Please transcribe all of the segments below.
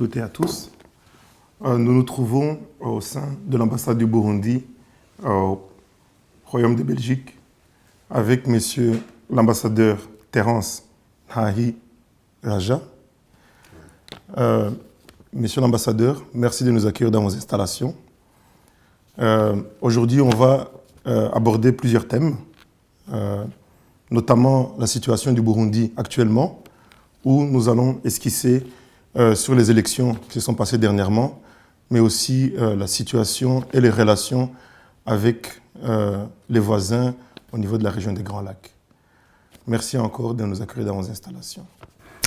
toutes et à tous. Nous nous trouvons au sein de l'ambassade du Burundi au Royaume de Belgique avec Monsieur l'ambassadeur Terence Ntahi Raja. Monsieur l'ambassadeur, merci de nous accueillir dans vos installations. Aujourd'hui, on va aborder plusieurs thèmes, notamment la situation du Burundi actuellement, où nous allons esquisser sur les élections qui se sont passées dernièrement, mais aussi la situation et les relations avec les voisins au niveau de la région des Grands Lacs. Merci encore de nous accueillir dans vos installations.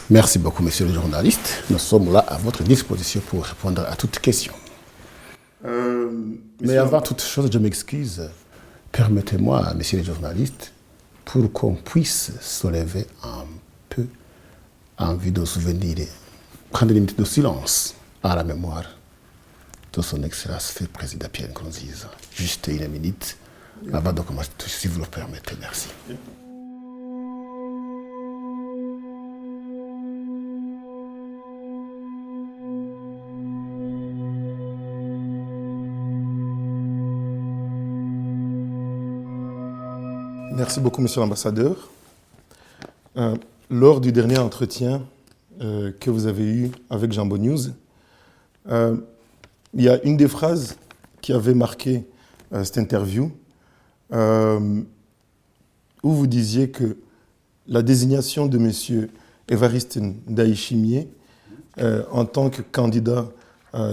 Merci beaucoup, monsieur le journaliste. Nous sommes là à votre disposition pour répondre à toutes questions. Mais avant toute chose, je m'excuse. Permettez-moi, monsieur le journaliste, pour qu'on puisse se lever un peu en vue de souvenir, prendre une minute de silence à la mémoire de son Excellence le Président Pierre Nkurunziza. Juste une minute avant de commencer, si vous le permettez. Merci. Merci beaucoup, monsieur l'ambassadeur. Lors du dernier entretien que vous avez eu avec Jambo News, il y a une des phrases qui avait marqué cette interview, où vous disiez que la désignation de monsieur Évariste Ndayishimiye en tant que candidat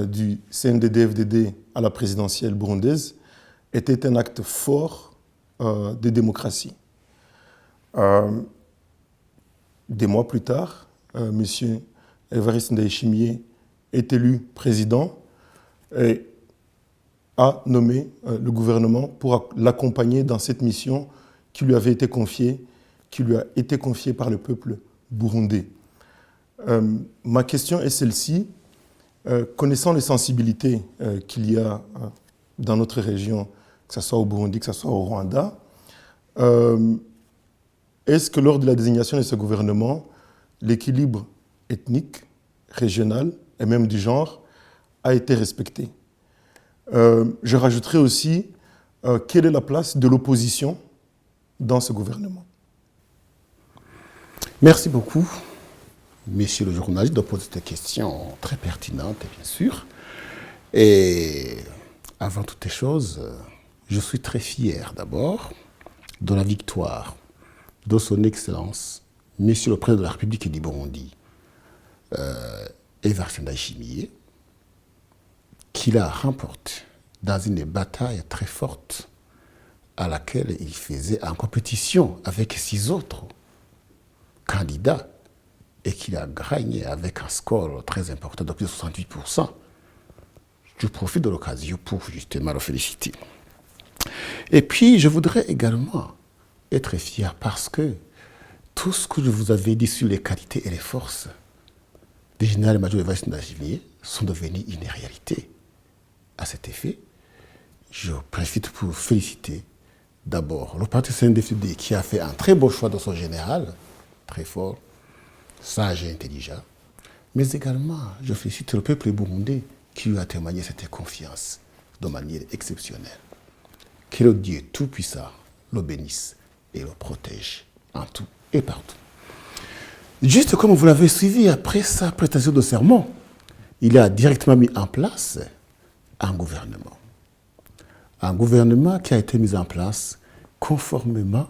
du CNDD-FDD à la présidentielle burundaise était un acte fort de démocratie. Des mois plus tard, M. Évariste Ndayishimiye est élu président et a nommé le gouvernement pour l'accompagner dans cette mission qui lui avait été confiée, par le peuple burundais. Ma question est celle-ci. Connaissant les sensibilités qu'il y a dans notre région, que ce soit au Burundi, que ce soit au Rwanda, est-ce que lors de la désignation de ce gouvernement, l'équilibre ethnique, régional et même du genre a été respecté? Je rajouterai aussi, quelle est la place de l'opposition dans ce gouvernement? Merci beaucoup, monsieur le journaliste, de poser cette question très pertinente, bien sûr. Et avant toutes les choses, je suis très fier d'abord de la victoire de son Excellence, Monsieur le Président de la République du Burundi, Évariste Ndayishimiye, qu'il a remporté dans une bataille très forte à laquelle il faisait en compétition avec 6 autres candidats et qu'il a gagné avec un score très important de plus de 68%. Je profite de l'occasion pour justement le féliciter. Et puis, je voudrais également être fier parce que tout ce que je vous avais dit sur les qualités et les forces du général-major Évariste Ndayishimiye sont devenus une réalité. À cet effet, je profite pour féliciter d'abord le parti CNDD-FDD qui a fait un très beau choix de son général, très fort, sage et intelligent, mais également je félicite le peuple burundais qui lui a témoigné cette confiance de manière exceptionnelle. Que le Dieu Tout-Puissant le bénisse et le protège en tout et partout. Juste comme vous l'avez suivi après sa prestation de serment, il a directement mis en place un gouvernement. Un gouvernement qui a été mis en place conformément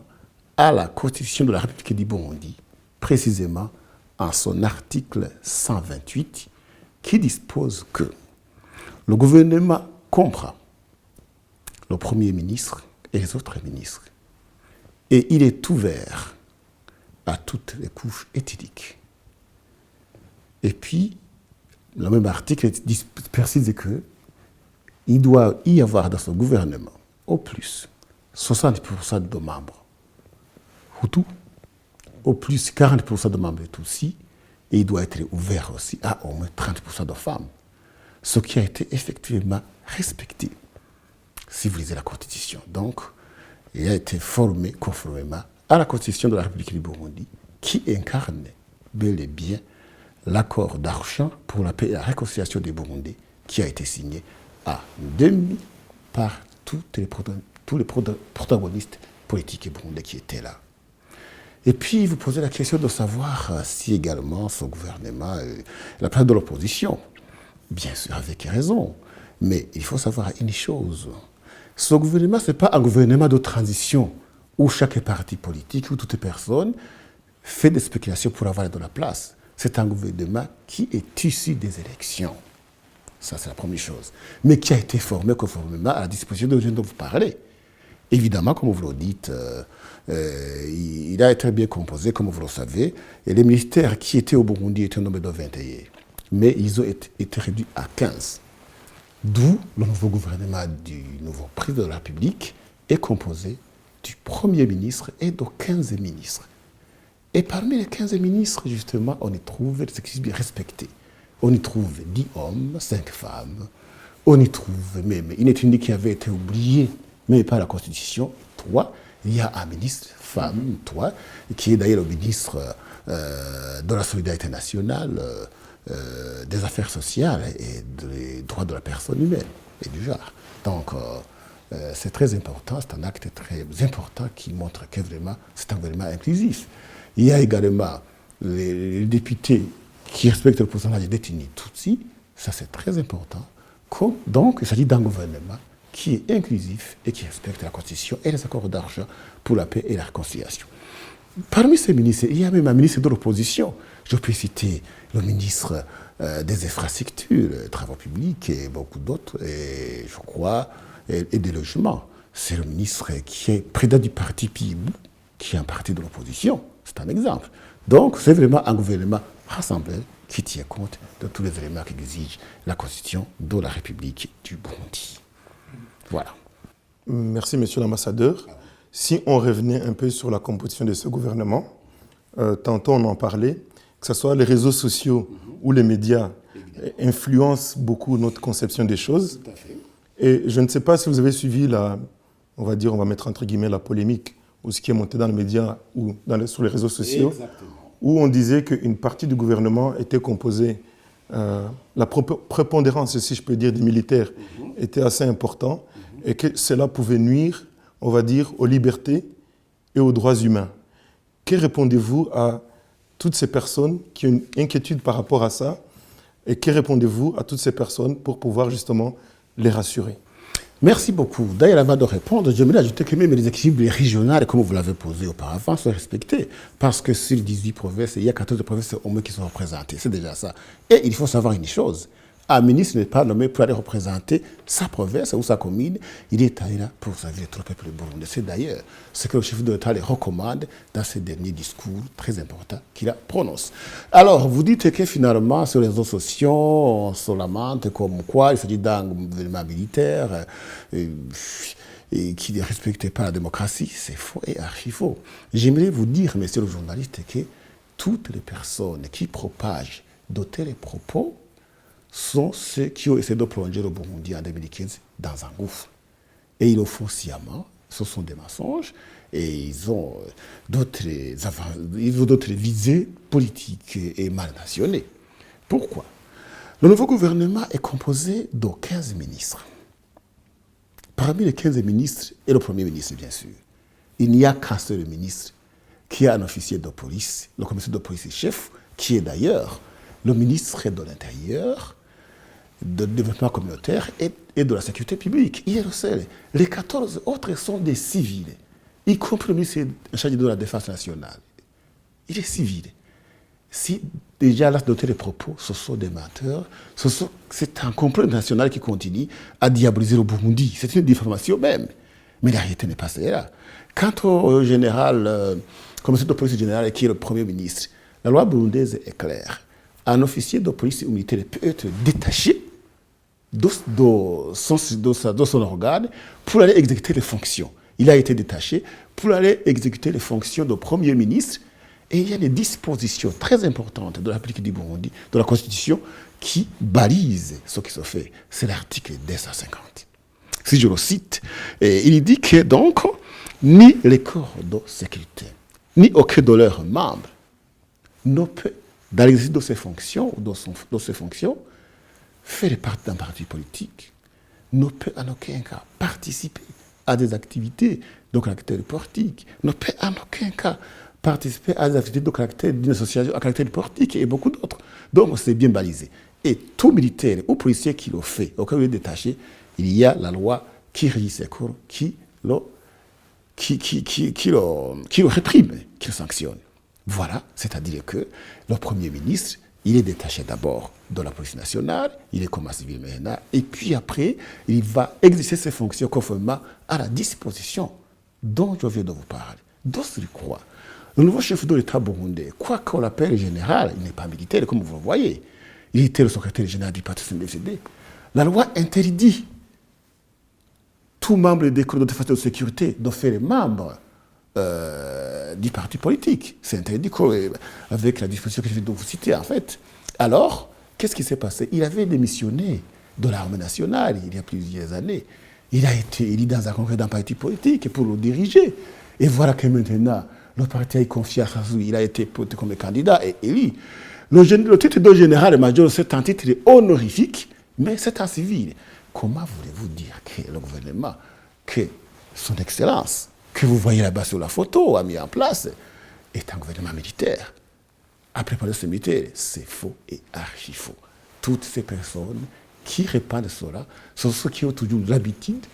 à la Constitution de la République du Burundi, précisément en son article 128, qui dispose que le gouvernement comprend le Premier ministre et les autres ministres. Et il est ouvert à toutes les couches ethniques. Et puis, le même article précise qu'il doit y avoir dans ce gouvernement, au plus, 60% de membres Hutus, au plus 40% de membres Tutsis, et il doit être ouvert aussi à au moins 30% de femmes. Ce qui a été effectivement respecté, si vous lisez la Constitution. Donc, il a été formé conformément à la Constitution de la République du Burundi, qui incarne bel et bien l'accord d'Arusha pour la paix et la réconciliation des Burundais, qui a été signé à demi par tous les protagonistes politiques burundais qui étaient là. Et puis, vous posez la question de savoir si également ce gouvernement, la place de l'opposition, bien sûr avec raison, mais il faut savoir une chose. Ce gouvernement, ce n'est pas un gouvernement de transition où chaque parti politique ou toute personne fait des spéculations pour avoir de la place. C'est un gouvernement qui est issu des élections. Ça, c'est la première chose. Mais qui a été formé conformément à la disposition de gens dont vous parlez. Évidemment, comme vous le dites, il a été bien composé, comme vous le savez. Et les ministères qui étaient au Burundi étaient au nombre de 21. Mais ils ont été réduits à 15. D'où le nouveau gouvernement du nouveau président de la République est composé du Premier ministre et de 15 ministres. Et parmi les 15 ministres, justement, on y trouve des exécutifs bien respectés. On y trouve 10 hommes, 5 femmes. On y trouve même une ethnie qui avait été oubliée, mais par la Constitution, 3. Il y a un ministre, femme, 3, qui est d'ailleurs le ministre de la solidarité nationale, des affaires sociales et des droits de la personne humaine et du genre. Donc, c'est très important, c'est un acte très important qui montre que vraiment, c'est un gouvernement inclusif. Il y a également les députés qui respectent le pourcentage d'ethnie Tutsi, ça c'est très important. Donc, il s'agit d'un gouvernement qui est inclusif et qui respecte la Constitution et les accords d'Arusha pour la paix et la réconciliation. Parmi ces ministres, il y a même un ministre de l'opposition. Je peux citer le ministre des infrastructures, des travaux publics et beaucoup d'autres, et je crois, et des logements. C'est le ministre qui est président du parti PIBU, qui est un parti de l'opposition. C'est un exemple. Donc, c'est vraiment un gouvernement rassemblé qui tient compte de tous les éléments qu'exige la Constitution de la République du Burundi. Voilà. Merci, monsieur l'ambassadeur. Si on revenait un peu sur la composition de ce gouvernement, tantôt on en parlait, que ce soit les réseaux sociaux ou les médias influencent beaucoup notre conception des choses. Tout à fait. Et je ne sais pas si vous avez suivi on va mettre entre guillemets la polémique, ou ce qui est monté dans les médias ou sur les réseaux sociaux, Exactement. où on disait qu'une partie du gouvernement était composée, la prépondérance, si je peux dire, des militaires était assez importante, et que cela pouvait nuire, on va dire, aux libertés et aux droits humains. Que répondez-vous à toutes ces personnes qui ont une inquiétude par rapport à ça, et que répondez-vous à toutes ces personnes pour pouvoir justement les rassurer? Merci beaucoup. D'ailleurs, avant de répondre, j'aimerais ajouter que même les équilibres régionaux, comme vous l'avez posé auparavant, sont respectés. Parce que sur 18 provinces, il y a 14 provinces au moins qui sont représentées. C'est déjà ça. Et il faut savoir une chose. Un ministre n'est pas nommé pour aller représenter sa province ou sa commune. Il est allé là pour servir le peuple burundais. C'est d'ailleurs ce que le chef de l'État les recommande dans ses derniers discours très importants qu'il a prononcés. Alors, vous dites que finalement, sur les réseaux sociaux, on se lamente comme quoi il s'agit d'un gouvernement militaire et qui ne respecte pas la démocratie. C'est faux et archi faux. J'aimerais vous dire, messieurs les journalistes, que toutes les personnes qui propagent de tels propos sont ceux qui ont essayé de plonger le Burundi en 2015 dans un gouffre. Et ils le font sciemment, ce sont des mensonges, et ils ont d'autres visées politiques et mal intentionnées. Pourquoi? Le nouveau gouvernement est composé de 15 ministres. Parmi les 15 ministres, et le Premier ministre bien sûr, il n'y a qu'un seul ministre qui est un officier de police, le commissaire de police chef, qui est d'ailleurs le ministre de l'Intérieur, de développement communautaire et de la sécurité publique. Il est le seul. Les 14 autres sont des civils, y compris le ministre en charge de la Défense nationale. Il est civil. Si déjà là, noter les propos, ce sont des menteurs, c'est un complot national qui continue à diaboliser le Burundi. C'est une diffamation même. Mais la réalité n'est pas celle-là. Quant au général, commissaire de police général qui est le Premier ministre, la loi burundaise est claire. Un officier de police ou militaire peut être détaché de son organe pour aller exécuter les fonctions. Il a été détaché pour aller exécuter les fonctions de Premier ministre. Et il y a des dispositions très importantes de la République du Burundi, de la Constitution, qui balisent ce qui se fait. C'est l'article 250. Si je le cite, il dit que donc, ni les corps de sécurité, ni aucun de leurs membres ne peut dans l'exercice de ses fonctions, faire partie d'un parti politique, ne peut en aucun cas participer à des activités de caractère politique, ne peut en aucun cas participer à des activités de caractère d'une association à caractère politique et beaucoup d'autres. Donc c'est bien balisé. Et tout militaire ou policier qui le fait, au cas où il est détaché, il y a la loi qui régit ses cours, qui le réprime, qui le sanctionne. Voilà, c'est-à-dire que le Premier ministre, il est détaché d'abord de la police nationale, il est comme civil maintenant, et puis après, il va exercer ses fonctions conformément à la disposition dont je viens de vous parler. D'autres croient. Le nouveau chef de l'État burundais, quoi qu'on l'appelle général, il n'est pas militaire, comme vous le voyez. Il était le secrétaire général du parti CNDD-FDD. La loi interdit tout membre des corps de forces de sécurité de faire membre du parti politique. C'est interdit avec la disposition que je viens de vous citer, en fait. Alors, qu'est-ce qui s'est passé? Il avait démissionné de l'armée nationale il y a plusieurs années. Il a été élu dans un congrès d'un parti politique pour le diriger. Et voilà que maintenant, le parti a confié à Sassou, il a été porté comme candidat et élu. Le titre de général-major, c'est un titre honorifique, mais c'est un civil. Comment voulez-vous dire que le gouvernement, que son excellence, que vous voyez là-bas sur la photo, a mis en place, est un gouvernement militaire? Après parler de ce militaire, c'est faux et archi faux. Toutes ces personnes qui répandent cela sont ceux qui ont toujours l'habitude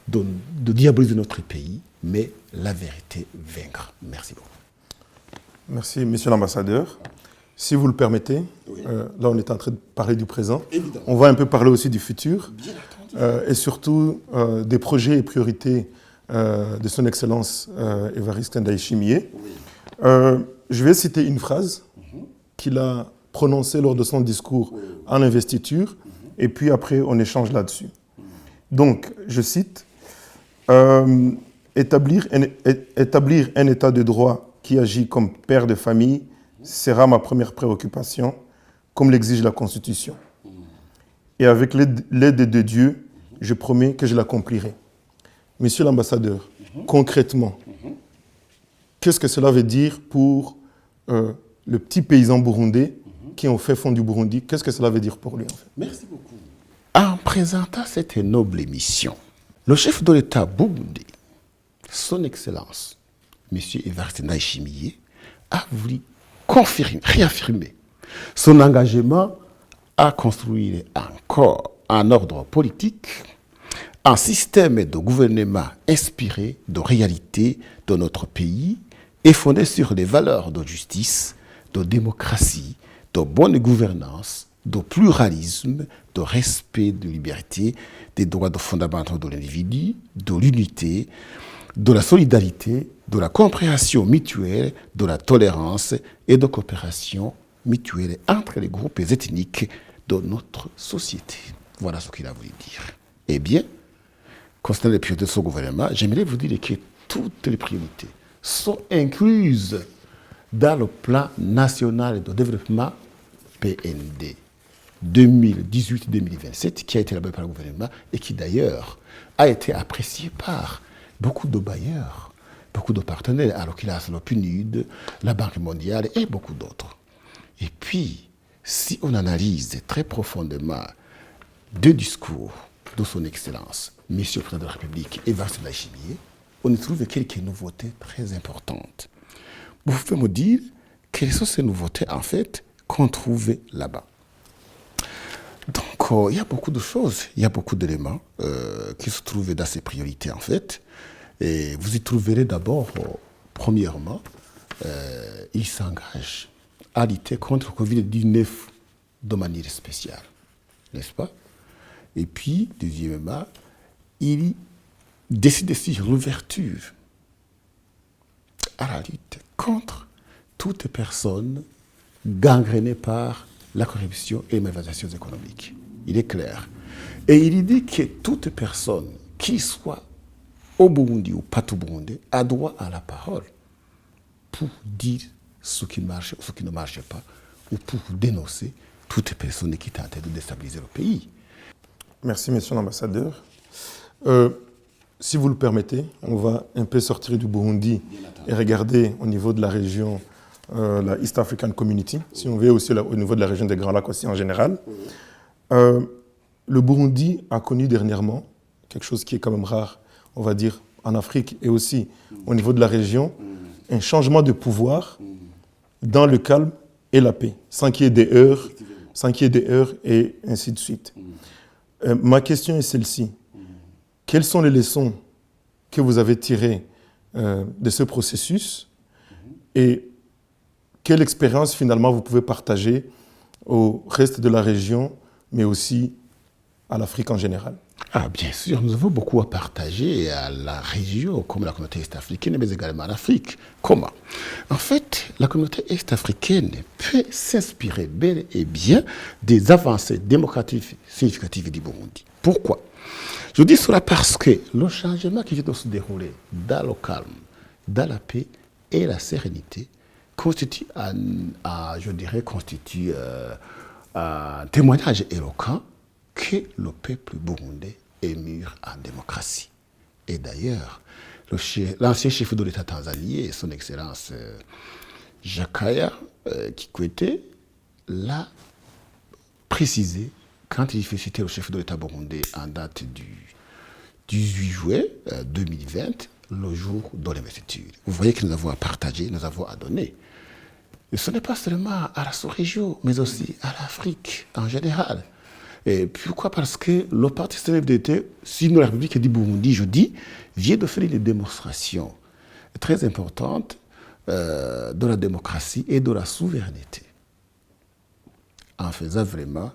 de diaboliser notre pays, mais la vérité vaincra. Merci beaucoup. Merci, monsieur l'ambassadeur. Si vous le permettez, Oui. Là on est en train de parler du présent. Évidemment. On va un peu parler aussi du futur. Bien entendu. Et surtout des projets et priorités de son Excellence Évariste Ndayishimiye. Oui. Je vais citer une phrase qu'il a prononcée lors de son discours en investiture, et puis après on échange là-dessus. Donc, je cite, établir un état de droit qui agit comme père de famille sera ma première préoccupation, comme l'exige la Constitution. Et avec l'aide de Dieu, je promets que je l'accomplirai. Monsieur l'ambassadeur, concrètement, qu'est-ce que cela veut dire pour le petit paysan burundais qui est au fait fond du Burundi? Qu'est-ce que cela veut dire pour lui, en fait? Merci beaucoup. En présentant cette noble mission, le chef de l'État burundais, son Excellence, M. Évariste Ndayishimiye, a voulu réaffirmer son engagement à construire encore un ordre politique, un système de gouvernement inspiré de réalités de notre pays et fondé sur des valeurs de justice, de démocratie, de bonne gouvernance, de pluralisme, de respect de liberté, des droits fondamentaux de l'individu, de l'unité, de la solidarité, de la compréhension mutuelle, de la tolérance et de coopération mutuelle entre les groupes ethniques de notre société. Voilà ce qu'il a voulu dire. Eh bien, concernant les priorités de ce gouvernement, j'aimerais vous dire que toutes les priorités sont incluses dans le plan national de développement PND 2018-2027 qui a été élaboré par le gouvernement et qui d'ailleurs a été apprécié par beaucoup de bailleurs, beaucoup de partenaires, alors qu'il a le PNUD, la Banque mondiale et beaucoup d'autres. Et puis, si on analyse très profondément deux discours de son Excellence, Monsieur le Président de la République, Évariste Ndayishimiye, on y trouve quelques nouveautés très importantes. Vous pouvez me dire quelles sont ces nouveautés, en fait, qu'on trouve là-bas. Donc, il y a beaucoup de choses, il y a beaucoup d'éléments qui se trouvent dans ces priorités, en fait. Et vous y trouverez d'abord, premièrement, il s'engage à lutter contre le Covid-19 de manière spéciale, n'est-ce pas? Et puis, deuxièmement, il décide sur l'ouverture à la lutte contre toute personne gangrénée par la corruption et les malversations économiques. Il est clair. Et il dit que toute personne qui soit au Burundi ou pas au Burundi a droit à la parole pour dire ce qui marche ou ce qui ne marche pas, ou pour dénoncer toute personne qui tente de déstabiliser le pays. Merci, monsieur l'ambassadeur. Si vous le permettez, on va un peu sortir du Burundi et regarder au niveau de la région la East African Community, si on veut aussi au niveau de la région des Grands Lacs aussi en général. Le Burundi a connu dernièrement quelque chose qui est quand même rare, on va dire, en Afrique et aussi au niveau de la région, un changement de pouvoir dans le calme et la paix, sans qu'il y ait des heurts, et ainsi de suite. Ma question est celle-ci. Quelles sont les leçons que vous avez tirées de ce processus et quelle expérience finalement vous pouvez partager au reste de la région, mais aussi à l'Afrique en général? Bien sûr, nous avons beaucoup à partager à la région, comme la communauté est-africaine, mais également à l'Afrique. Comment? En fait, la communauté est-africaine peut s'inspirer bel et bien des avancées démocratiques significatives du Burundi. Pourquoi? Je dis cela parce que le changement qui vient de se dérouler dans le calme, dans la paix et la sérénité constitue un témoignage éloquent que le peuple burundais est mûr en démocratie. Et d'ailleurs, l'ancien chef de l'État tanzanien, son Excellence Jakaya Kikwete, l'a précisé quand il félicitait le chef de l'État burundais en date du 18 juillet 2020, le jour de l'investiture. Vous voyez que nous avons à partager, nous avons à donner. Et ce n'est pas seulement à la sous-région, mais aussi à l'Afrique en général. Et pourquoi? Parce que le parti CNDD, sinon la République du Burundi, je dis, vient de faire une démonstration très importante de la démocratie et de la souveraineté, en faisant vraiment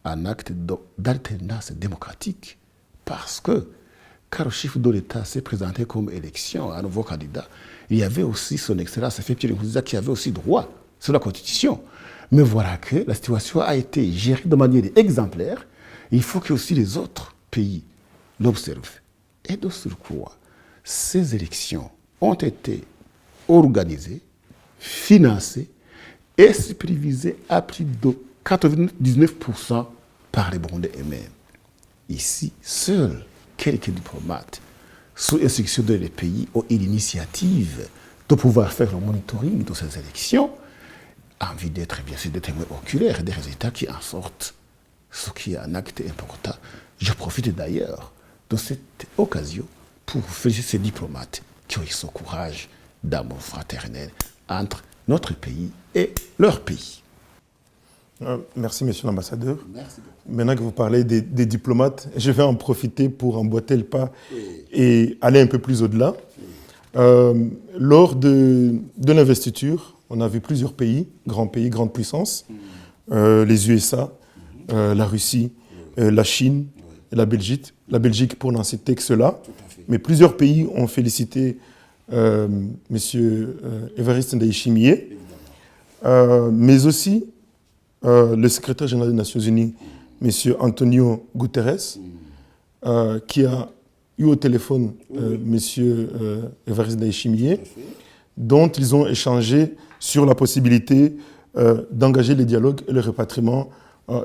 un acte d'alternance démocratique. Parce que, quand le chef de l'État s'est présenté comme élection, un nouveau candidat, il y avait aussi son Excellence Pierre Nkurunziza qui avait aussi droit sur la Constitution. Mais voilà que la situation a été gérée de manière exemplaire. Il faut que aussi les autres pays l'observent. Et de surcroît, ces élections ont été organisées, financées et supervisées à plus de 99% par les Burundais eux-mêmes. Ici, seuls quelques diplomates, sous instruction de les pays, ont eu l'initiative de pouvoir faire le monitoring de ces élections, en vue d'être bien sûr des témoins oculaires des résultats qui en sortent, ce qui est un acte important. Je profite d'ailleurs de cette occasion pour féliciter ces diplomates qui ont eu ce courage d'amour fraternel entre notre pays et leur pays. Merci, monsieur l'ambassadeur. Merci beaucoup. Maintenant que vous parlez des diplomates, je vais en profiter pour emboîter le pas et aller un peu plus au-delà. Lors de l'investiture, on a vu plusieurs pays, grandes puissances, les USA, la Russie, la Chine, et la Belgique. La Belgique, pour n'en citer que cela. Mais plusieurs pays ont félicité M. Évariste Ndayishimiye, mais aussi le secrétaire général des Nations Unies, M. Antonio Guterres, qui a eu au téléphone M. Évariste Ndayishimiye, dont ils ont échangé sur la possibilité d'engager les dialogues et le rapatriement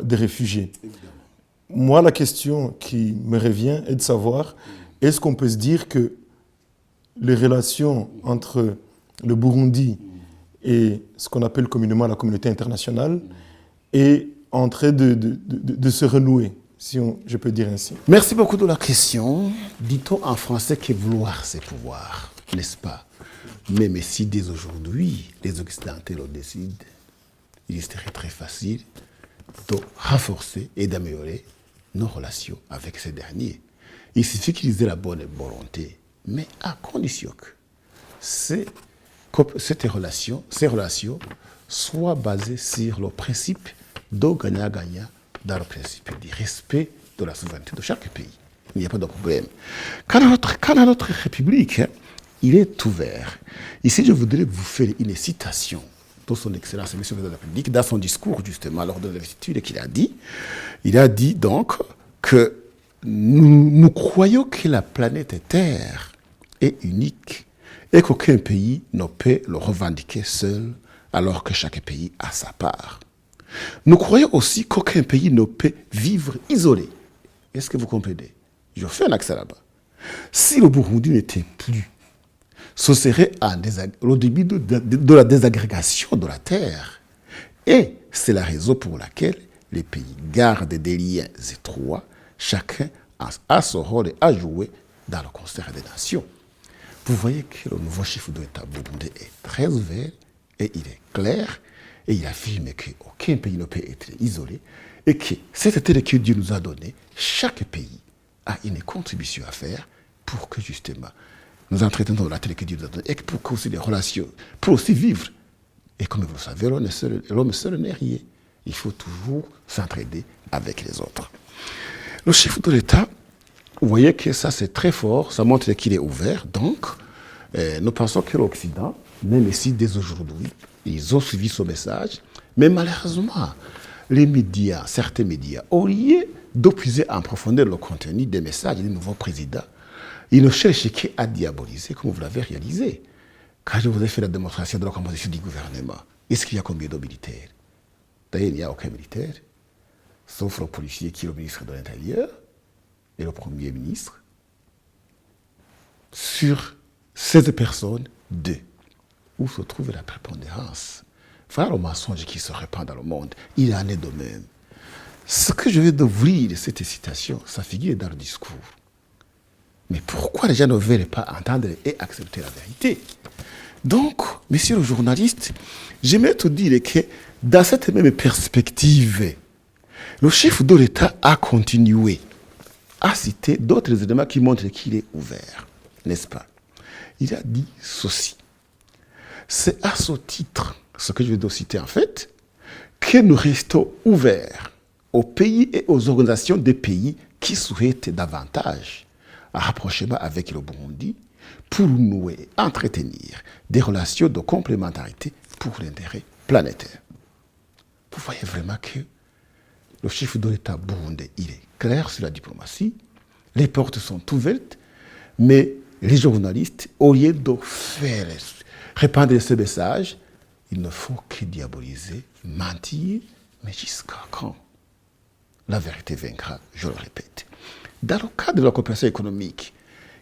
des réfugiés. Moi, la question qui me revient est de savoir, est-ce qu'on peut se dire que les relations entre le Burundi et ce qu'on appelle communément la communauté internationale est en train de se renouer, si je peux dire ainsi? Merci beaucoup de la question. Dit-on en français que vouloir, c'est pouvoir, n'est-ce pas? Même si dès aujourd'hui, les Occidentaux le décident, il serait très facile de renforcer et d'améliorer nos relations avec ces derniers. Il suffit qu'ils aient la bonne volonté, mais à condition que ces relations soient basées sur le principe de gagnant-gagnant, dans le principe du respect de la souveraineté de chaque pays. Il n'y a pas de problème. Quand à notre République, il est ouvert. Ici, je voudrais vous faire une citation de son Excellence, M. le Président de la République, dans son discours, justement, lors de l'investiture, qu'il a dit. Il a dit donc que nous croyons que la planète Terre est unique et qu'aucun pays ne peut le revendiquer seul, alors que chaque pays a sa part. Nous croyons aussi qu'aucun pays ne peut vivre isolé. Est-ce que vous comprenez? Je fais un accent là-bas. Si le Burundi n'était plus ce serait au début de la désagrégation de la terre. Et c'est la raison pour laquelle les pays gardent des liens étroits, chacun a son rôle à jouer dans le concert des nations. Vous voyez que le nouveau chef de l'État burundais est très ouvert et il est clair et il affirme qu'aucun pays ne peut être isolé et que cette terre que Dieu nous a donnée, chaque pays a une contribution à faire pour que justement nous entretenons la terre que Dieu nous a donnée et pour que aussi les relations, pour aussi vivre. Et comme vous le savez, l'homme seul n'est rien. Il faut toujours s'entraider avec les autres. Le chef de l'État, vous voyez que ça c'est très fort, ça montre qu'il est ouvert. Donc, nous pensons que l'Occident, même ici dès aujourd'hui, ils ont suivi ce message. Mais malheureusement, les médias, certains médias, au lieu d'oppuser en profondeur le contenu des messages du nouveau président, ils ne cherchent qu'à diaboliser, comme vous l'avez réalisé. Quand je vous ai fait la démonstration de la composition du gouvernement, est-ce qu'il y a combien de militaires? D'ailleurs, il n'y a aucun militaire, sauf le policier qui est le ministre de l'Intérieur et le Premier ministre. Sur 16 personnes, 2. Où se trouve la prépondérance? Voilà le mensonge qui se répand dans le monde. Il en est de même. Ce que je vais d'ouvrir de cette citation, ça figure dans le discours. Mais pourquoi les gens ne veulent pas entendre et accepter la vérité? Donc, monsieur le journaliste, j'aimerais te dire que dans cette même perspective, le chef de l'État a continué à citer d'autres éléments qui montrent qu'il est ouvert, n'est-ce pas? Il a dit ceci. C'est à ce titre, ce que je vais te citer en fait, que nous restons ouverts aux pays et aux organisations des pays qui souhaitent davantage un rapprochement avec le Burundi pour nouer, entretenir des relations de complémentarité pour l'intérêt planétaire. Vous voyez vraiment que le chef de l'État burundais, il est clair sur la diplomatie, les portes sont ouvertes, mais les journalistes, au lieu de faire répandre ce message, il ne faut que diaboliser, mentir, mais jusqu'à quand? La vérité vaincra, je le répète. Dans le cadre de la coopération économique,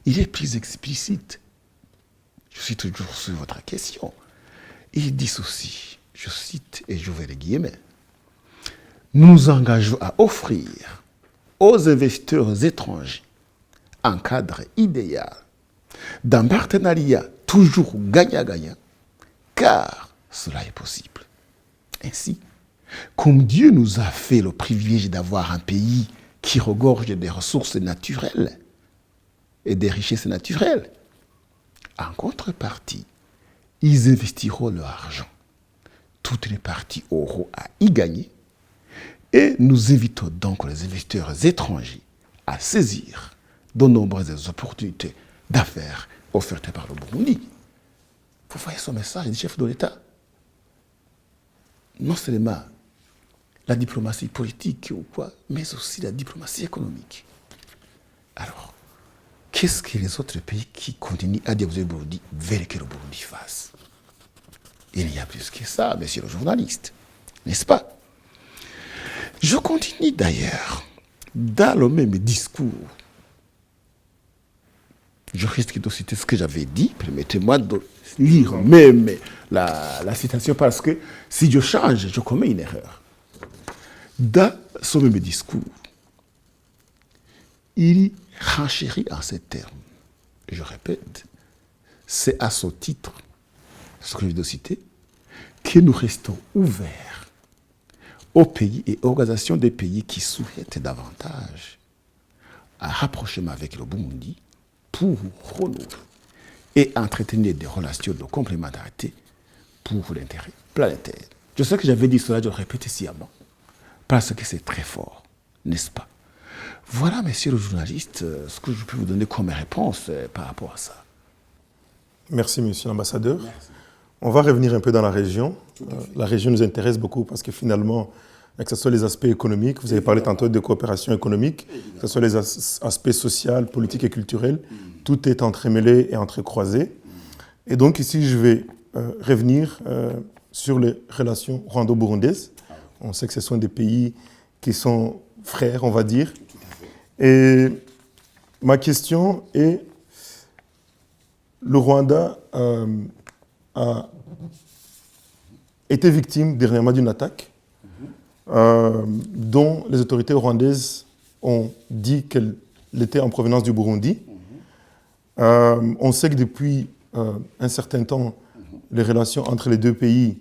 il est plus explicite. Je suis toujours sur votre question. Il dit ceci, je cite et j'ouvre les guillemets. Nous nous engageons à offrir aux investisseurs étrangers un cadre idéal d'un partenariat toujours gagnant-gagnant, car cela est possible. Ainsi, comme Dieu nous a fait le privilège d'avoir un pays qui regorge des ressources naturelles et des richesses naturelles, en contrepartie, ils investiront leur argent. Toutes les parties auront à y gagner et nous invitons donc les investisseurs étrangers à saisir de nombreuses opportunités d'affaires offertes par le Burundi. Vous voyez ce message du chef de l'État? Non seulement la diplomatie politique ou quoi, mais aussi la diplomatie économique. Alors, qu'est-ce que les autres pays qui continuent à diaboliser le Burundi veulent que le Burundi fasse? Il y a plus que ça, monsieur le journaliste, n'est-ce pas? Je continue d'ailleurs, dans le même discours. Je risque de citer ce que j'avais dit, permettez-moi de lire même la citation, parce que si je change, je commets une erreur. Dans ce même discours, il renchérit en ces termes. Je répète, c'est à ce titre, ce que je viens de citer, que nous restons ouverts aux pays et organisations des pays qui souhaitent davantage un rapprochement avec le Burundi pour renouer et entretenir des relations de complémentarité pour l'intérêt planétaire. Je sais que j'avais dit cela, je le répète sciemment, parce que c'est très fort, n'est-ce pas? Voilà, monsieur le journaliste, ce que je peux vous donner comme réponse par rapport à ça. Merci, monsieur l'ambassadeur. Merci. On va revenir un peu dans la région. La région nous intéresse beaucoup parce que finalement, que ce soit les aspects économiques, vous avez parlé tantôt de coopération économique, que ce soit les aspects sociaux, politiques et culturels, tout est entremêlé et entrecroisé. Et donc ici, je vais revenir sur les relations rwando-burundaises. On sait que ce sont des pays qui sont frères, on va dire. Et ma question est, le Rwanda a été victime dernièrement d'une attaque dont les autorités rwandaises ont dit qu'elle était en provenance du Burundi. On sait que depuis un certain temps, les relations entre les deux pays,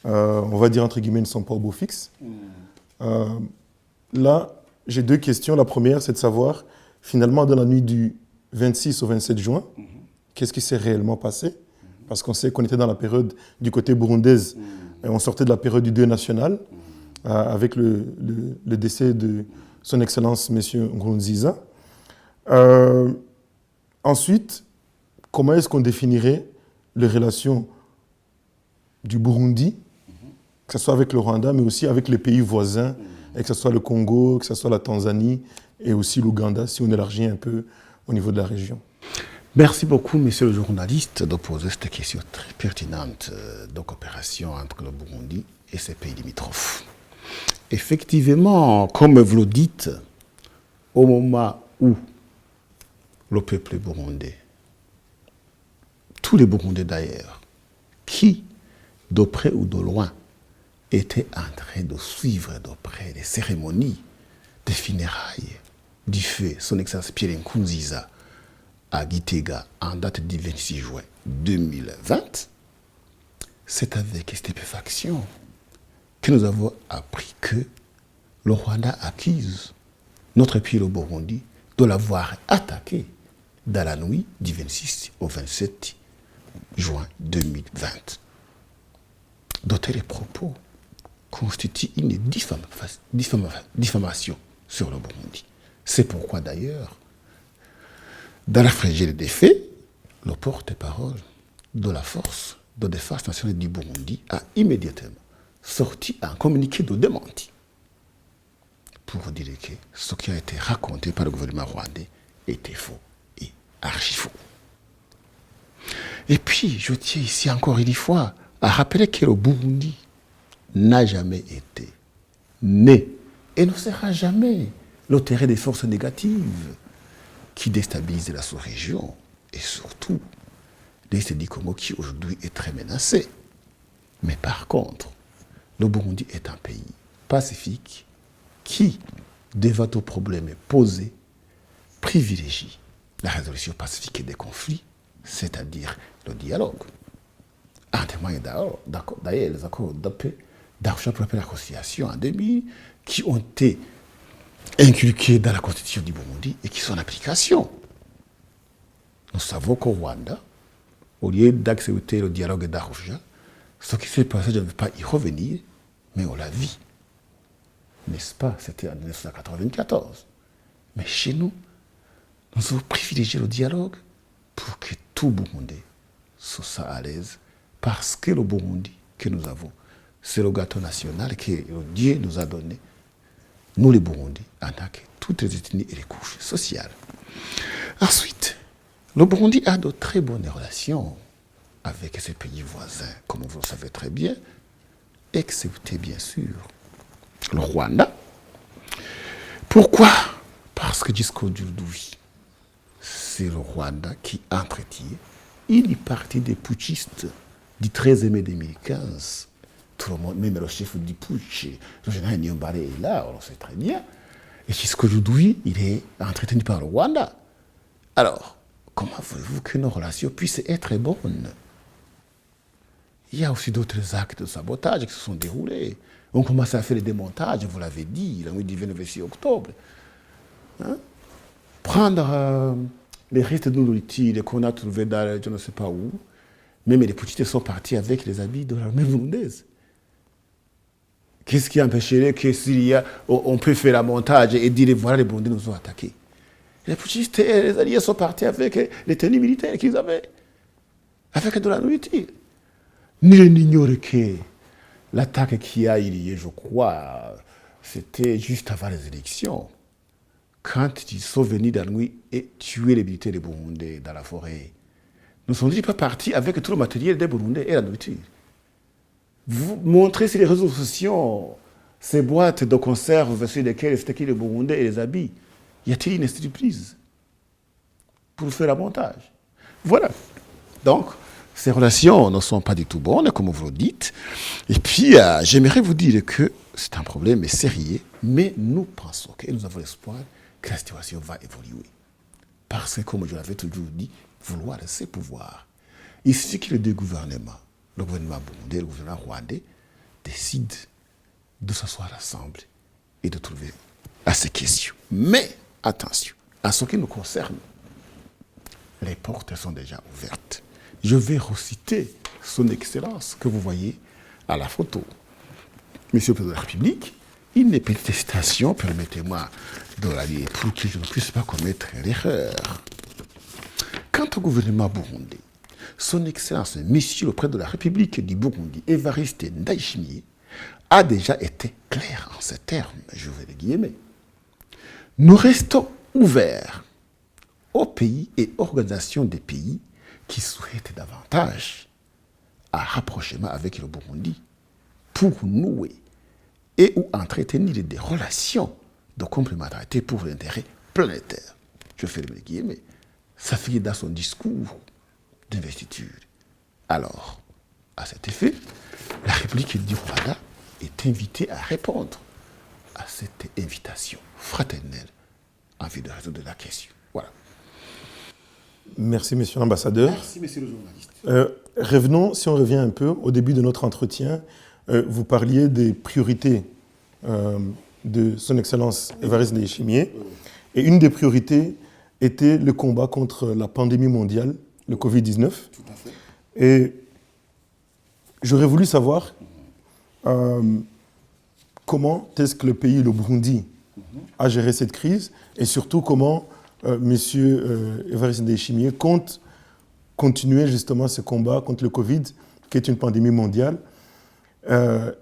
on va dire entre guillemets, ne sont pas au beau fixe. Là, j'ai deux questions. La première, c'est de savoir, finalement, dans la nuit du 26 au 27 juin, qu'est-ce qui s'est réellement passé? Parce qu'on sait qu'on était dans la période du côté burundaise, et on sortait de la période du deuil national, avec le décès de son Excellence, M. Nkurunziza. Ensuite, comment est-ce qu'on définirait les relations du Burundi, que ce soit avec le Rwanda, mais aussi avec les pays voisins, et que ce soit le Congo, que ce soit la Tanzanie, et aussi l'Ouganda, si on élargit un peu au niveau de la région. Merci beaucoup, monsieur le journaliste, de poser cette question très pertinente de coopération entre le Burundi et ses pays limitrophes. Effectivement, comme vous le dites, au moment où le peuple burundais, tous les Burundais d'ailleurs, qui, de près ou de loin, étaient en train de suivre de près les cérémonies des funérailles du feu son Excellence Pierre Nkurunziza à Gitega en date du 26 juin 2020, c'est avec stupéfaction que nous avons appris que le Rwanda accuse notre pays, le Burundi, de l'avoir attaqué dans la nuit du 26 au 27 juin 2020. De tels propos constituent une diffamation sur le Burundi. C'est pourquoi d'ailleurs, dans la fragilité des faits, le porte-parole de la force de défense nationale du Burundi a immédiatement sorti un communiqué de démenti pour dire que ce qui a été raconté par le gouvernement rwandais était faux et archi faux. Et puis, je tiens ici encore une fois à rappeler que le Burundi n'a jamais été né et ne sera jamais le terrain des forces négatives qui déstabilisent la sous-région et surtout l'Est du Congo qui aujourd'hui est très menacé. Mais par contre, le Burundi est un pays pacifique qui, devant aux problèmes posés, privilégie la résolution pacifique des conflits, c'est-à-dire le dialogue. En témoigne d'ailleurs les accords de paix d'Arusha pour la réconciliation en 2000 qui ont été inculqués dans la constitution du Burundi et qui sont en application. Nous savons qu'au Rwanda, au lieu d'accepter le dialogue d'Arusha, ce qui s'est passé, je ne veux pas y revenir, mais on l'a vu. N'est-ce pas? C'était en 1994. Mais chez nous, nous avons privilégié le dialogue pour que tout Burundais soit à l'aise, parce que le Burundi que nous avons, c'est le gâteau national que Dieu nous a donné, nous les Burundis, en tant que toutes les ethnies et les couches sociales. Ensuite, le Burundi a de très bonnes relations avec ses pays voisins, comme vous le savez très bien, excepté bien sûr le Rwanda. Pourquoi? Parce que jusqu'aujourd'hui, c'est le Rwanda qui entretient une partie des putschistes du 13 mai 2015. Tout le monde, même le chef du putsch, le général Niyombare est là, on le sait très bien. Et jusqu'aujourd'hui, il est entretenu par le Rwanda. Alors, comment voulez-vous que nos relations puissent être bonnes? Il y a aussi d'autres actes de sabotage qui se sont déroulés. On commence à faire les démontages, vous l'avez dit, la nuit du 26 octobre. Hein? Prendre les restes de nourriture qu'on a trouvés dans je ne sais pas où. Même les putschistes sont partis avec les habits de l'armée burundaise. Qu'est-ce qui empêcherait que s'il y a, on peut faire un montage et dire voilà, les Burundais nous ont attaqués? Les putschistes et les alliés sont partis avec les tenues militaires qu'ils avaient, avec de la nourriture. Nul n'ignore que l'attaque qui a eu lieu, je crois, c'était juste avant les élections, quand ils sont venus dans la nuit et tuer les militaires des Burundais dans la forêt. Nous ne sommes pas partis avec tout le matériel des Burundais et la nourriture. Vous montrez sur les réseaux sociaux ces boîtes de conserve sur lesquelles c'était qui les Burundais et les habits. Y a-t-il une surprise pour faire un montage? Voilà. Donc, ces relations ne sont pas du tout bonnes, comme vous le dites. Et puis, j'aimerais vous dire que c'est un problème sérieux, mais nous pensons et nous avons l'espoir que la situation va évoluer. Parce que, comme je l'avais toujours dit, vouloir c'est pouvoir. Il suffit que les deux gouvernements, le gouvernement burundais et le gouvernement rwandais, décident de s'asseoir ensemble et de trouver à ces questions. Mais, attention, à ce qui nous concerne, les portes sont déjà ouvertes. Je vais reciter son Excellence que vous voyez à la photo. Monsieur le Président de la République, une petite citation, permettez-moi de la lire pour que je ne puisse pas commettre l'erreur. Quant au gouvernement burundais, son Excellence, Monsieur le Président de la République du Burundi, Évariste Ndayishimiye, a déjà été clair en ces termes, je vais les guillemets. Nous restons ouverts aux pays et organisations des pays qui souhaitent davantage un rapprochement avec le Burundi pour nouer et ou entretenir des relations de complémentarité pour l'intérêt planétaire. Je fais les guillemets. Ça figure dans son discours d'investiture. Alors, à cet effet, la République du Rwanda est invitée à répondre à cette invitation fraternelle en vue de résoudre la question. Voilà. Merci, monsieur l'ambassadeur. Merci, monsieur le journaliste. Revenons, si on revient un peu, au début de notre entretien, vous parliez des priorités de son Excellence Évariste Ndayishimiye. Et une des priorités était le combat contre la pandémie mondiale, le Covid-19. Tout à fait. Et j'aurais voulu savoir comment est-ce que le pays, le Burundi, a géré cette crise et surtout comment M. Évariste Ndayishimiye compte continuer justement ce combat contre le Covid, qui est une pandémie mondiale,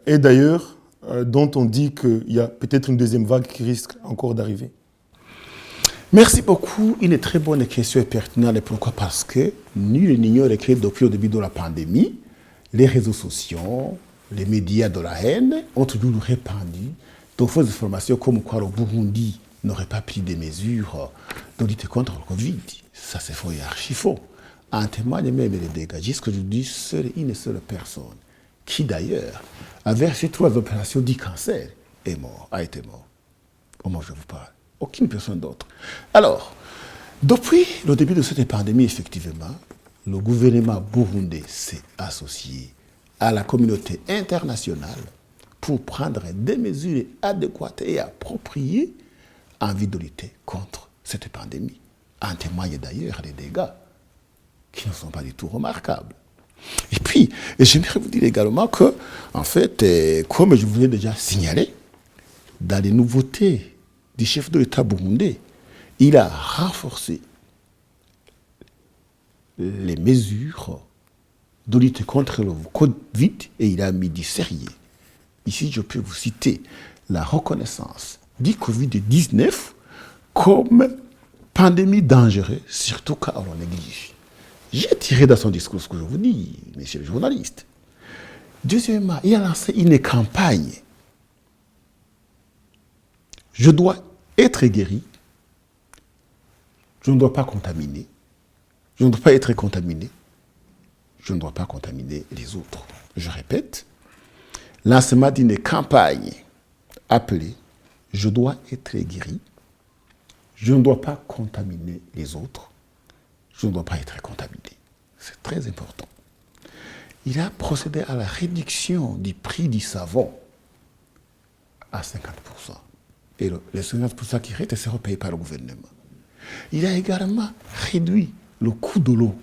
et d'ailleurs dont on dit qu'il y a peut-être une deuxième vague qui risque encore d'arriver. Merci beaucoup. Une très bonne question et pertinente. Et pourquoi? Parce que nul n'ignore que depuis le début de la pandémie, les réseaux sociaux, les médias de la haine ont toujours répandu de fausses informations comme quoi le Burundi n'aurait pas pris des mesures de lutte contre le Covid. Ça, c'est faux et archi faux. En témoigne même les dégâts. Jusque je dis, seule une seule personne, qui d'ailleurs a versé 3 opérations du cancer, a été mort. Au moment où je vous parle. Aucune personne d'autre. Alors, depuis le début de cette pandémie, effectivement, le gouvernement burundais s'est associé à la communauté internationale pour prendre des mesures adéquates et appropriées en vue de lutter contre cette pandémie. En témoignent d'ailleurs les dégâts qui ne sont pas du tout remarquables. Et puis, j'aimerais vous dire également que, en fait, comme je vous l'ai déjà signalé, dans les nouveautés du chef de l'État burundais, il a renforcé les mesures de lutte contre le Covid et il a mis du sérieux. Ici, je peux vous citer la reconnaissance du Covid-19 comme pandémie dangereuse, surtout quand on néglige. J'ai tiré dans son discours ce que je vous dis, monsieur le journaliste. Deuxièmement, il a lancé une campagne. Je dois être guéri. Je ne dois pas contaminer. Je ne dois pas être contaminé. Je ne dois pas contaminer les autres. Je répète, lancement d'une campagne appelée « Je dois être guéri. Je ne dois pas contaminer les autres. Je ne dois pas être contaminé. » C'est très important. Il a procédé à la réduction du prix du savon à 50%. Et les 50% qui restent seront payés par le gouvernement. Il a également réduit le coût de l'eau.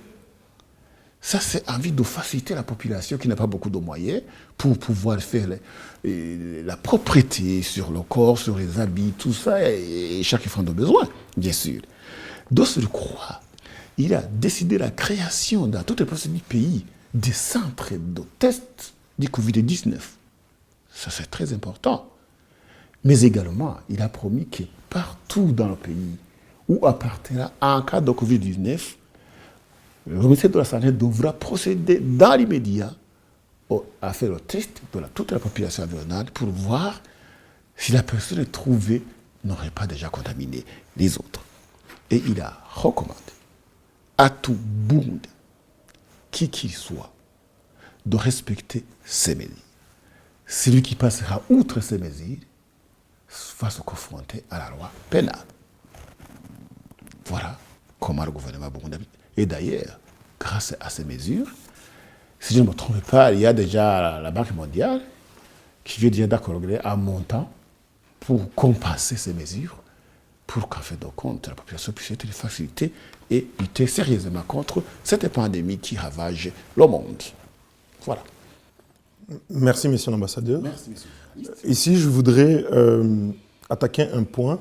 Ça, c'est envie de faciliter la population qui n'a pas beaucoup de moyens pour pouvoir faire la propreté sur le corps, sur les habits, tout ça, et chaque enfant de besoin, bien sûr. De surcroît, il a décidé la création dans toutes les provinces du pays des centres de tests du Covid-19. Ça, c'est très important. Mais également, il a promis que partout dans le pays où appartiendra en cas de Covid-19, le ministère de la Santé devra procéder dans l'immédiat à faire le test de toute la population environnante pour voir si la personne trouvée n'aurait pas déjà contaminé les autres. Et il a recommandé à tout Burundais qui qu'il soit, de respecter ces mesures. Celui qui passera outre ces mesures va se confronter à la loi pénale. Voilà comment le gouvernement burundais. Et d'ailleurs, grâce à ces mesures, si je ne me trompe pas, il y a déjà la Banque mondiale qui veut dire d'accorder un montant pour compenser ces mesures, pour qu'en fait de compte, la population puisse être facilitée et lutter sérieusement contre cette pandémie qui ravage le monde. Voilà. Merci, monsieur l'ambassadeur. Merci, monsieur. Ici, je voudrais attaquer un point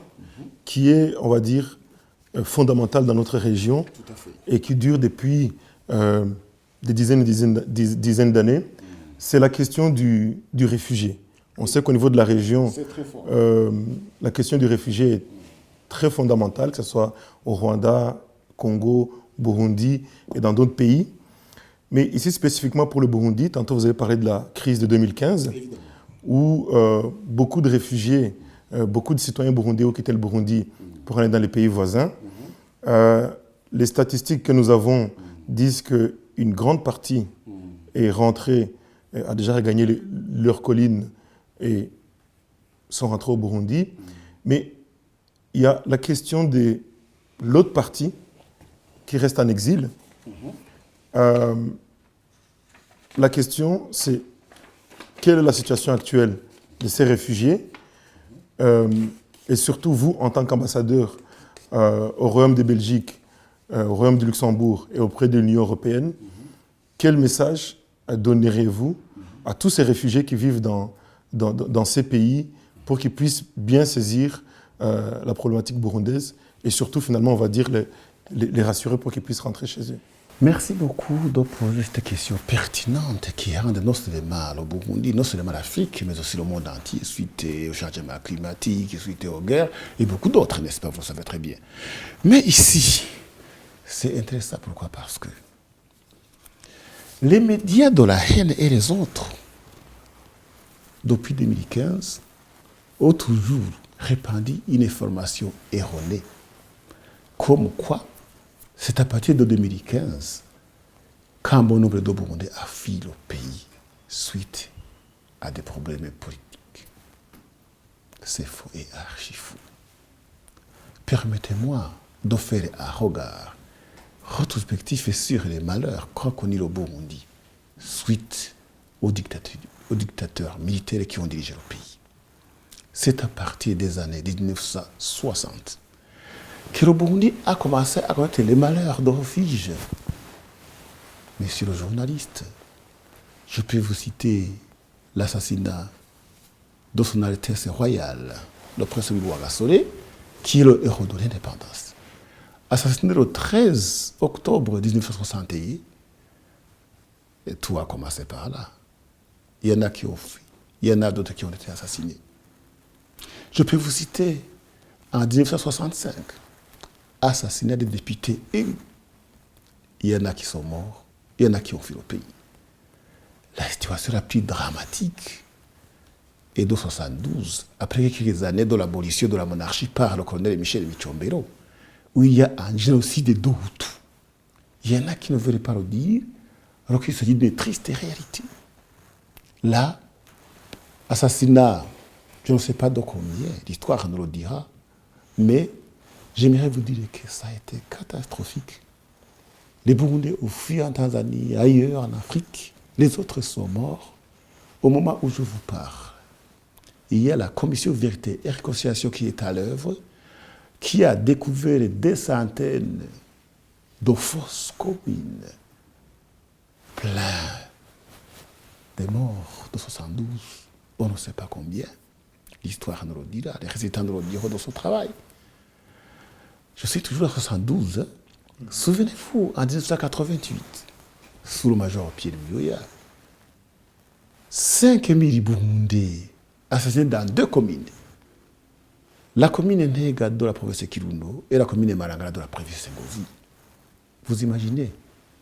qui est, on va dire, fondamental dans notre région. Tout à fait. Et qui dure depuis des dizaines d'années. C'est la question du réfugié. On sait qu'au niveau de la région, la question du réfugié est très fondamentale, que ce soit au Rwanda, Congo, Burundi et dans d'autres pays. Mais ici, spécifiquement pour le Burundi, tantôt vous avez parlé de la crise de 2015, évidemment, où beaucoup de réfugiés, beaucoup de citoyens burundais ont quitté le Burundi pour aller dans les pays voisins. Les statistiques que nous avons disent qu'une grande partie est rentrée, a déjà regagné leurs collines et sont rentrés au Burundi. Mais il y a la question de l'autre partie qui reste en exil. La question, c'est quelle est la situation actuelle de ces réfugiés et surtout vous, en tant qu'ambassadeur au Royaume de Belgique, au Royaume du Luxembourg et auprès de l'Union européenne, quel message donnerez-vous à tous ces réfugiés qui vivent dans ces pays pour qu'ils puissent bien saisir la problématique burundaise et surtout, finalement, on va dire, les rassurer pour qu'ils puissent rentrer chez eux? Merci beaucoup de poser cette question pertinente qui rend non seulement le Burundi, non seulement l'Afrique, mais aussi le monde entier, suite au changement climatique, suite aux guerres et beaucoup d'autres, n'est-ce pas? Vous le savez très bien. Mais ici, c'est intéressant. Pourquoi? Parce que les médias de la haine et les autres, depuis 2015, ont toujours répandu une information erronée. Comme quoi, c'est à partir de 2015 qu'un bon nombre de Burundais a fui le pays suite à des problèmes politiques. C'est faux et archi faux. Permettez-moi de faire un regard rétrospectif sur les malheurs qu'a connu le Burundi suite aux dictateurs militaires qui ont dirigé le pays. C'est à partir des années 1960 que le Burundi a commencé à connaître les malheurs de refuge. Monsieur le journaliste, je peux vous citer l'assassinat de son Altesse royale, le prince Louis Rwagasore, qui est le héros de l'indépendance. Assassiné le 13 octobre 1961, et tout a commencé par là. Il y en a qui ont fui, il y en a d'autres qui ont été assassinés. Je peux vous citer en 1965, assassinat des députés élus. Il y en a qui sont morts, il y en a qui ont fui le pays. La situation la plus dramatique est de 1972, après quelques années de l'abolition de la monarchie par le colonel Michel Micombero, où il y a un génocide de Hutus. Il y en a qui ne veulent pas le dire, alors qu'il s'agit d'une triste réalité. Là, assassinat, je ne sais pas de combien, l'histoire nous le dira, mais j'aimerais vous dire que ça a été catastrophique. Les Burundais ont fui en Tanzanie, ailleurs en Afrique. Les autres sont morts. Au moment où je vous parle, il y a la commission Vérité et Réconciliation qui est à l'œuvre, qui a découvert des centaines de fausses communes, plein des morts de 72, on ne sait pas combien. L'histoire nous le dira, les résultats nous le diront de son travail. Je suis toujours à 72. Hein. Souvenez-vous, en 1988, sous le major Pierre Buyoya, 5000 Burundais assassinés dans 2 communes. La commune Nega de la province de Kirundo et la commune Marangara de la province de Ngozi. Vous imaginez,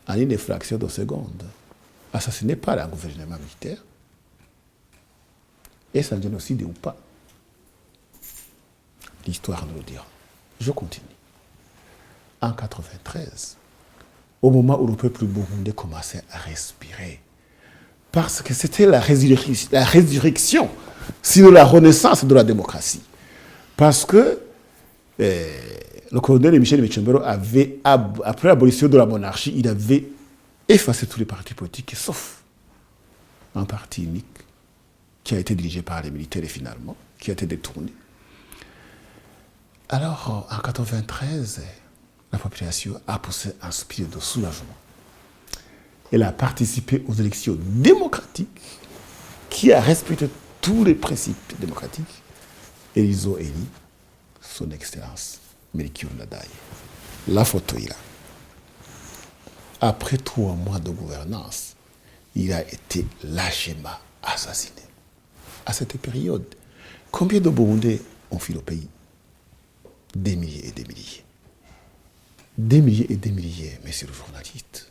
en une fraction de seconde, assassinés par un gouvernement militaire, est-ce un génocide ou pas? L'histoire nous le dira. Je continue. En 1993, au moment où le peuple burundais commençait à respirer. Parce que c'était la résurrection, sinon la renaissance de la démocratie. Parce que le colonel Michel Micombero avait, après l'abolition de la monarchie, il avait effacé tous les partis politiques, sauf un parti unique qui a été dirigé par les militaires et finalement, qui a été détourné. Alors, en 1993, la population a poussé un soupir de soulagement. Elle a participé aux élections démocratiques, qui a respecté tous les principes démocratiques, et ils ont élu son Excellence Melchior Ndadaye. La photo est là. Après 3 mois de gouvernance, il a été lâchement assassiné. À cette période, combien de Burundais ont fui le pays? Des milliers et des milliers. Des milliers et des milliers, messieurs les journalistes.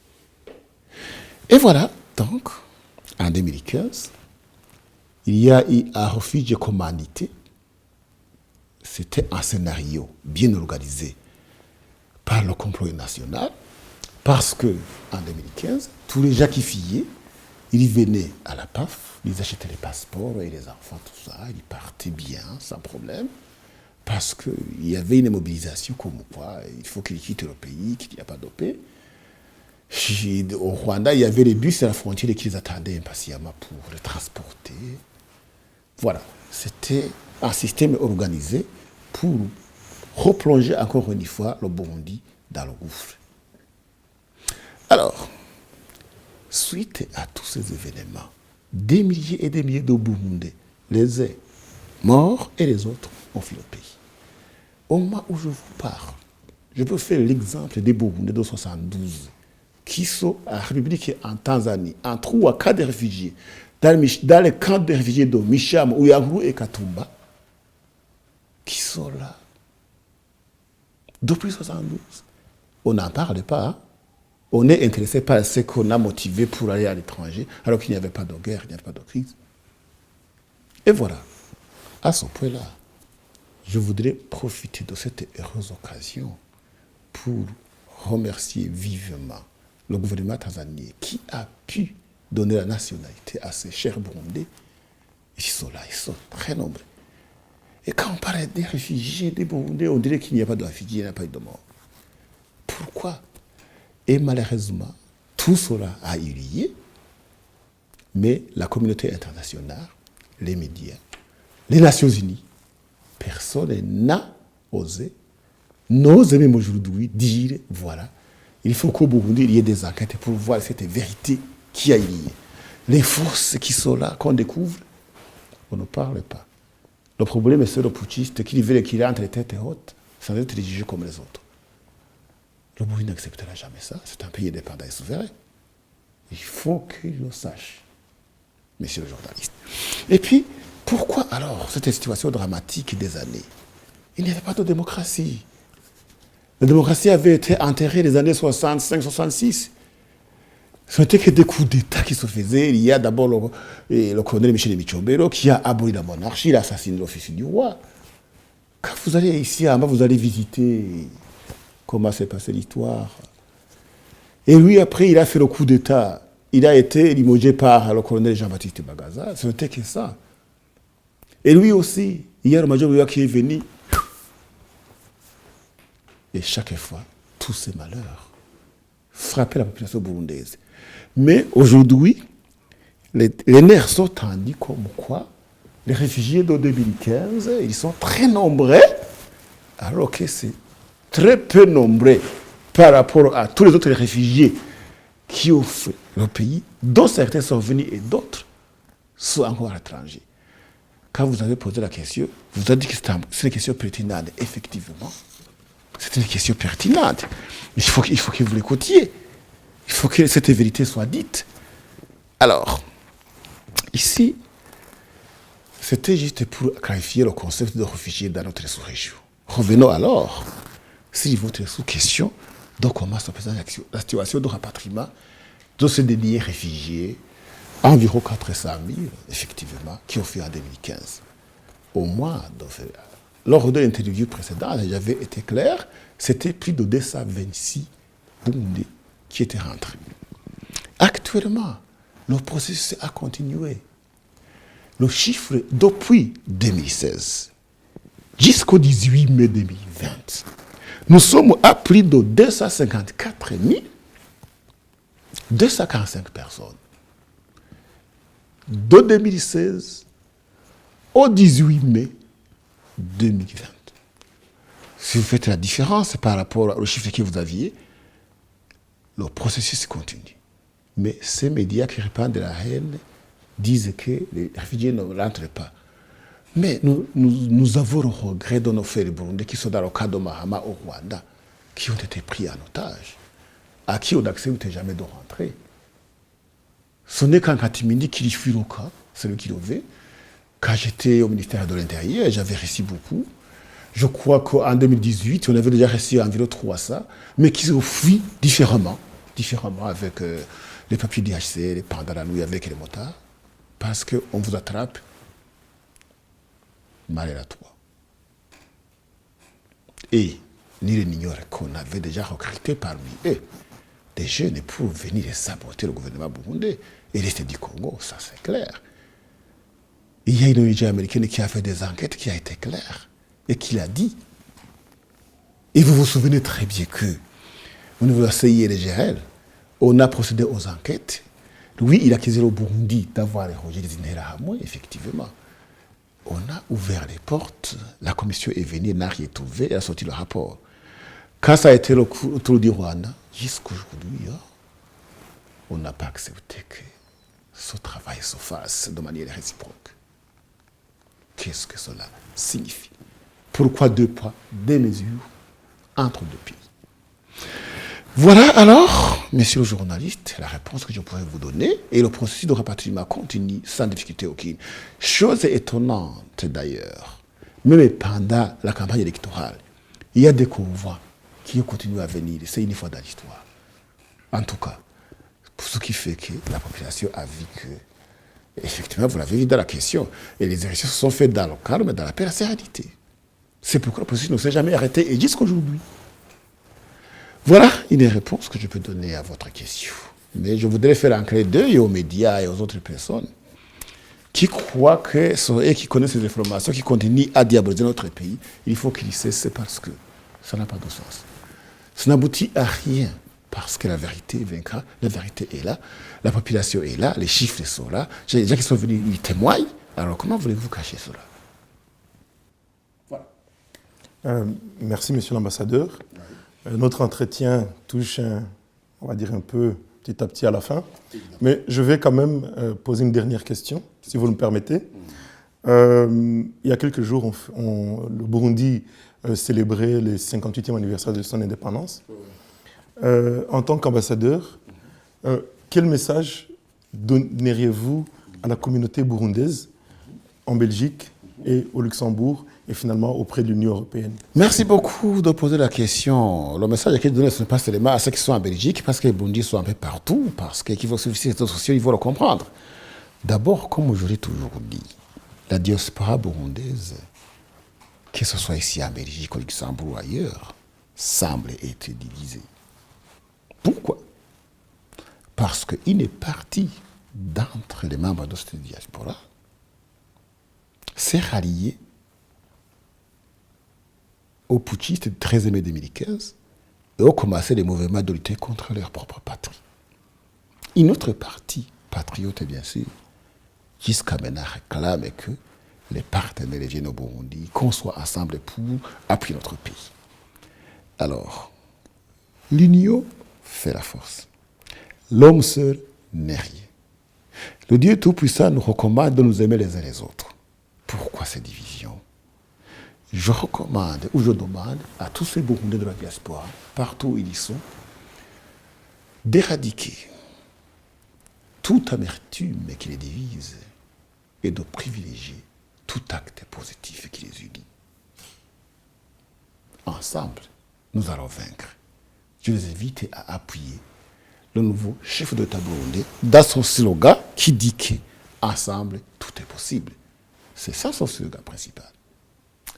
Et voilà, donc, en 2015, il y a eu un refuge humanité. C'était un scénario bien organisé par le complot national, parce que en 2015, tous les gens qui fuyaient, ils venaient à la PAF, ils achetaient les passeports et les enfants, tout ça, ils partaient bien, sans problème, parce qu'il y avait une mobilisation comme quoi il faut qu'ils quittent le pays, qu'il n'y a pas de paix. Au Rwanda, il y avait les bus à la frontière qui les attendaient impatiemment pour les transporter. Voilà, c'était un système organisé pour replonger encore une fois le Burundi dans le gouffre. Alors, suite à tous ces événements, des milliers et des milliers de Burundais, les uns morts et les autres ont fui le pays. Au moment où je vous parle, je peux faire l'exemple des Burundais de 72 qui sont à la République en Tanzanie, en 3 cas de réfugiés, dans les camps de réfugiés de Micham, Uyaguru et Katumba, qui sont là depuis 72. On n'en parle pas. Hein? On est intéressé par ce qu'on a motivé pour aller à l'étranger, alors qu'il n'y avait pas de guerre, il n'y avait pas de crise. Et voilà, à ce point-là, je voudrais profiter de cette heureuse occasion pour remercier vivement le gouvernement tanzanien qui a pu donner la nationalité à ces chers Burundais. Ils sont là, ils sont très nombreux. Et quand on parle des réfugiés, des Burundais, on dirait qu'il n'y a pas de réfugiés, il n'y a pas de mort. Pourquoi? Et malheureusement, tout cela a eu lieu, mais la communauté internationale, les médias, les Nations Unies, personne n'a osé, n'ose même aujourd'hui dire, voilà, il faut qu'au Burundi, il y ait des enquêtes pour voir cette vérité qui a eu lieu. Les forces qui sont là, qu'on découvre, on ne parle pas. Le problème, c'est le putschiste qui veut qu'il entre les têtes hautes sans être jugé comme les autres. Le Burundi n'acceptera jamais ça. C'est un pays indépendant et souverain. Il faut qu'il le sache, messieurs les journalistes. Et puis, pourquoi alors cette situation dramatique des années? Il n'y avait pas de démocratie. La démocratie avait été enterrée les années 65-66. Ce n'était que des coups d'État qui se faisaient. Il y a d'abord le colonel Michel Micombero qui a aboli la monarchie, il a assassiné l'officier du roi. Quand vous allez ici à Amba, vous allez visiter comment s'est passée l'histoire. Et lui, après, il a fait le coup d'État. Il a été limogé par le colonel Jean-Baptiste Bagaza. Ce n'était que ça. Et lui aussi, hier, le major Bouya qui est venu. Et chaque fois, tous ces malheurs frappaient la population burundaise. Mais aujourd'hui, les nerfs sont tendus comme quoi les réfugiés de 2015, ils sont très nombreux, alors que c'est très peu nombreux par rapport à tous les autres réfugiés qui ont fait le pays, dont certains sont venus et d'autres sont encore à l'étranger. Quand vous avez posé la question, vous avez dit que c'est une question pertinente. Effectivement, c'est une question pertinente. Il faut que vous l'écoutiez. Il faut que cette vérité soit dite. Alors, ici, c'était juste pour clarifier le concept de réfugiés dans notre sous-région. Revenons alors, si votre sous-question, donc comment se présente la situation de rapatriement de ces derniers réfugiés, environ 400 000, effectivement, qui ont fait en 2015. Au mois lors de l'interview précédente, j'avais été clair, c'était plus de 226 Burundais qui étaient rentrés. Actuellement, le processus a continué. Le chiffre depuis 2016 jusqu'au 18 mai 2020, nous sommes à plus de 254 245 personnes. De 2016 au 18 mai 2020. Si vous faites la différence par rapport au chiffre que vous aviez, le processus continue. Mais ces médias qui répandent de la haine disent que les réfugiés ne rentrent pas. Mais nous avons le regret de nos frères burundais qui sont dans le cas de Mahama au Rwanda, qui ont été pris en otage, à qui on n'accepte jamais de rentrer. Ce n'est qu'en Katimini qui fuit le cas, celui qui le veut. Quand j'étais au ministère de l'Intérieur, j'avais reçu beaucoup. Je crois qu'en 2018, on avait déjà reçu environ 300, mais qui ont fui différemment avec les papiers DHC, les pendant la nuit avec les motards, parce qu'on vous attrape mal à toi. Et nul n'ignore qu'on avait déjà recruté parmi eux des jeunes pour venir saboter le gouvernement burundais et l'État du Congo, ça c'est clair. Il y a une ONG américaine qui a fait des enquêtes qui a été claire et qui l'a dit. Et vous vous souvenez très bien que au niveau de la CI et de GRL, on a procédé aux enquêtes. Lui, il a accusé le Burundi d'avoir érogé des Interahamwe, effectivement. On a ouvert les portes, la commission est venue, n'a rien trouvé, elle a sorti le rapport. Quand ça a été le tour du Rwanda, jusqu'aujourd'hui, on n'a pas accepté que ce travail se fasse de manière réciproque. Qu'est-ce que cela signifie? Pourquoi 2 poids, 2 mesures entre 2 pays? Voilà alors, messieurs les journalistes, la réponse que je pourrais vous donner. Et le processus de rapatriement continue sans difficulté aucune. Chose étonnante d'ailleurs, même pendant la campagne électorale, il y a des convois qui ont continué à venir. C'est une fois dans l'histoire. En tout cas, pour ce qui fait que la population a vu que, effectivement, vous l'avez vu dans la question, et les élections se sont faites dans le calme et dans la paix et la sérénité. C'est pourquoi le processus ne s'est jamais arrêté, et jusqu'aujourd'hui. Voilà une réponse que je peux donner à votre question. Mais je voudrais faire un clin d'œil aux médias et aux autres personnes qui croient que sont eux qui connaissent ces informations, qui continuent à diaboliser notre pays. Il faut qu'ils cessent parce que ça n'a pas de sens. Ça n'aboutit à rien parce que la vérité vaincra, la vérité est là, la population est là, les chiffres sont là, les gens qui sont venus ils témoignent. Alors comment voulez-vous cacher cela? Voilà. Merci, monsieur l'ambassadeur. Notre entretien touche, on va dire un peu petit à petit à la fin, mais je vais quand même poser une dernière question, si vous me permettez. Il y a quelques jours, le Burundi célébrait le 58e anniversaire de son indépendance. En tant qu'ambassadeur, quel message donneriez-vous à la communauté burundaise en Belgique et au Luxembourg et finalement auprès de l'Union européenne? Merci beaucoup de poser la question. Le message que je donne, ce n'est pas seulement à ceux qui sont en Belgique, parce que les Burundis sont un peu partout, parce qu'il faut suivre ces réseaux sociaux, il faut le comprendre. D'abord, comme je l'ai toujours dit, la diaspora burundaise, que ce soit ici en Belgique, au Luxembourg ou ailleurs, semble être divisée. Pourquoi? Parce qu'une partie d'entre les membres de cette diaspora s'est ralliée aux putschistes du 13 mai 2015 et ont commencé des mouvements de lutter contre leur propre patrie. Une autre partie, patriote bien sûr, jusqu'à maintenant réclame que les partenaires viennent au Burundi, qu'on soit ensemble pour appuyer notre pays. Alors, l'union fait la force. L'homme seul n'est rien. Le Dieu Tout-Puissant nous recommande de nous aimer les uns les autres. Pourquoi ces divisions? Je recommande ou je demande à tous ces Burundais de la diaspora, partout où ils sont, d'éradiquer toute amertume qui les divise et de privilégier tout acte positif qui les unit. Ensemble, nous allons vaincre. Je les invite à appuyer le nouveau chef d'État burundais dans son slogan qui dit qu'ensemble, tout est possible. C'est ça son slogan principal.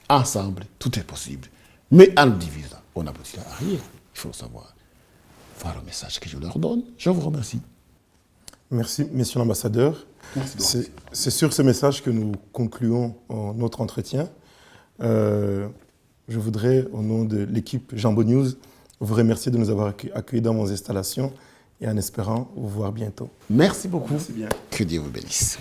Ensemble, tout est possible. Mais en le divisant, on n'aboutira à rien. Il faut le savoir. Voilà le message que je leur donne. Je vous remercie. Merci, Monsieur l'ambassadeur. C'est sur ce message que nous concluons notre entretien. Je voudrais, au nom de l'équipe Jambo News, vous remercier de nous avoir accueillis dans vos installations et en espérant vous voir bientôt. Merci beaucoup. Merci bien. Que Dieu vous bénisse.